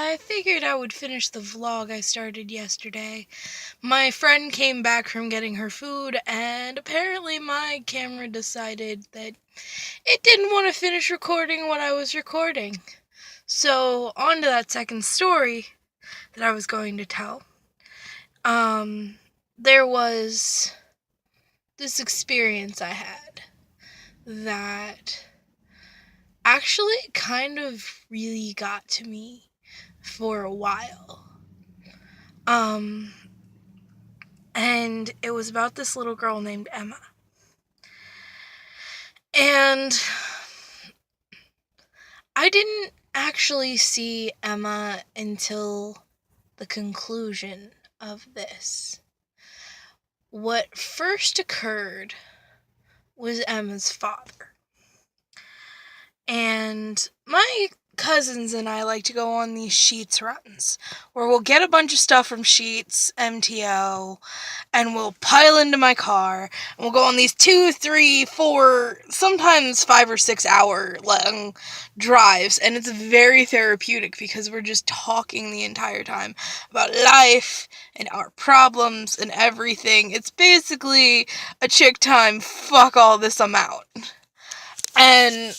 I figured I would finish the vlog I started yesterday. My friend came back from getting her food, and apparently my camera decided that it didn't want to finish recording what I was recording. So, on to that second story that I was going to tell. There was this experience I had that actually kind of really got to me for a while. And it was about this little girl named Emma. And I didn't actually see Emma until the conclusion of this. What first occurred was Emma's father. And my cousins and I like to go on these Sheetz runs, where we'll get a bunch of stuff from Sheetz, MTO, and we'll pile into my car, and we'll go on these 2, 3, 4, sometimes 5 or 6 hour long drives, and it's very therapeutic because we're just talking the entire time about life and our problems and everything. It's basically a chick time, fuck all this amount. And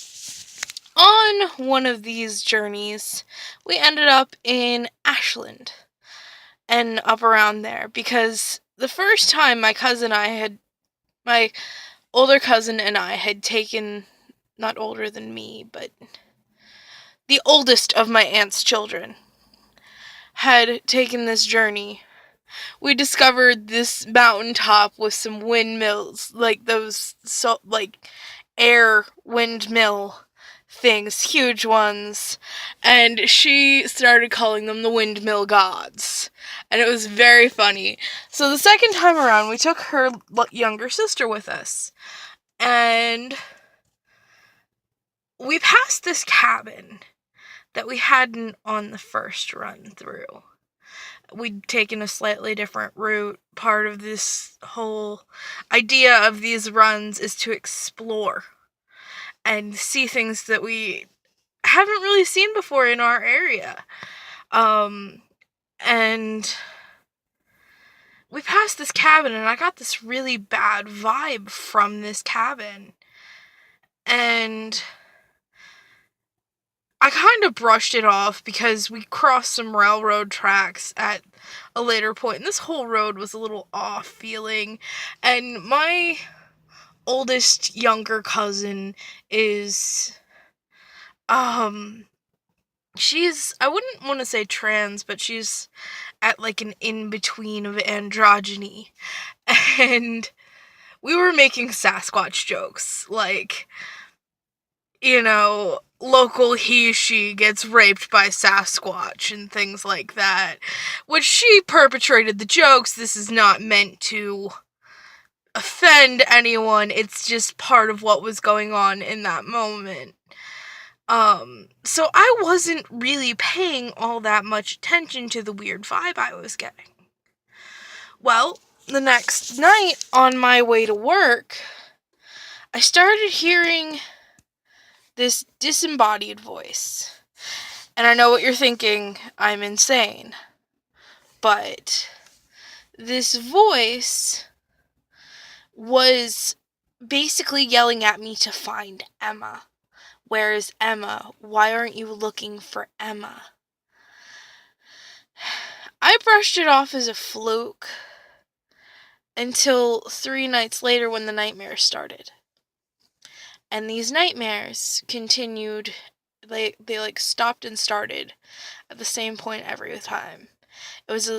on one of these journeys, we ended up in Ashland and up around there because the first time my older cousin and I had taken, not older than me, but the oldest of my aunt's children, had taken this journey, we discovered this mountaintop with some windmills, like those, air windmill things, huge ones, and she started calling them the windmill gods, and it was very funny. So the second time around, we took her younger sister with us, and we passed this cabin that we hadn't on the first run through. We'd taken a slightly different route. Part of this whole idea of these runs is to explore and see things that we haven't really seen before in our area. And we passed this cabin, and I got this really bad vibe from this cabin. And I kind of brushed it off because we crossed some railroad tracks at a later point, and this whole road was a little off feeling. And my oldest younger cousin is, she's, I wouldn't want to say trans, but she's at like an in-between of androgyny. And we were making Sasquatch jokes, like, local she gets raped by Sasquatch and things like that. Which she perpetrated the jokes. This is not meant to offend anyone. It's just part of what was going on in that moment. So I wasn't really paying all that much attention to the weird vibe I was getting. Well, the next night on my way to work, I started hearing this disembodied voice. And I know what you're thinking, I'm insane. But this voice was basically yelling at me to find Emma. Where is Emma? Why aren't you looking for Emma? I brushed it off as a fluke until 3 nights later when the nightmares started. And these nightmares continued, they stopped and started at the same point every time. It was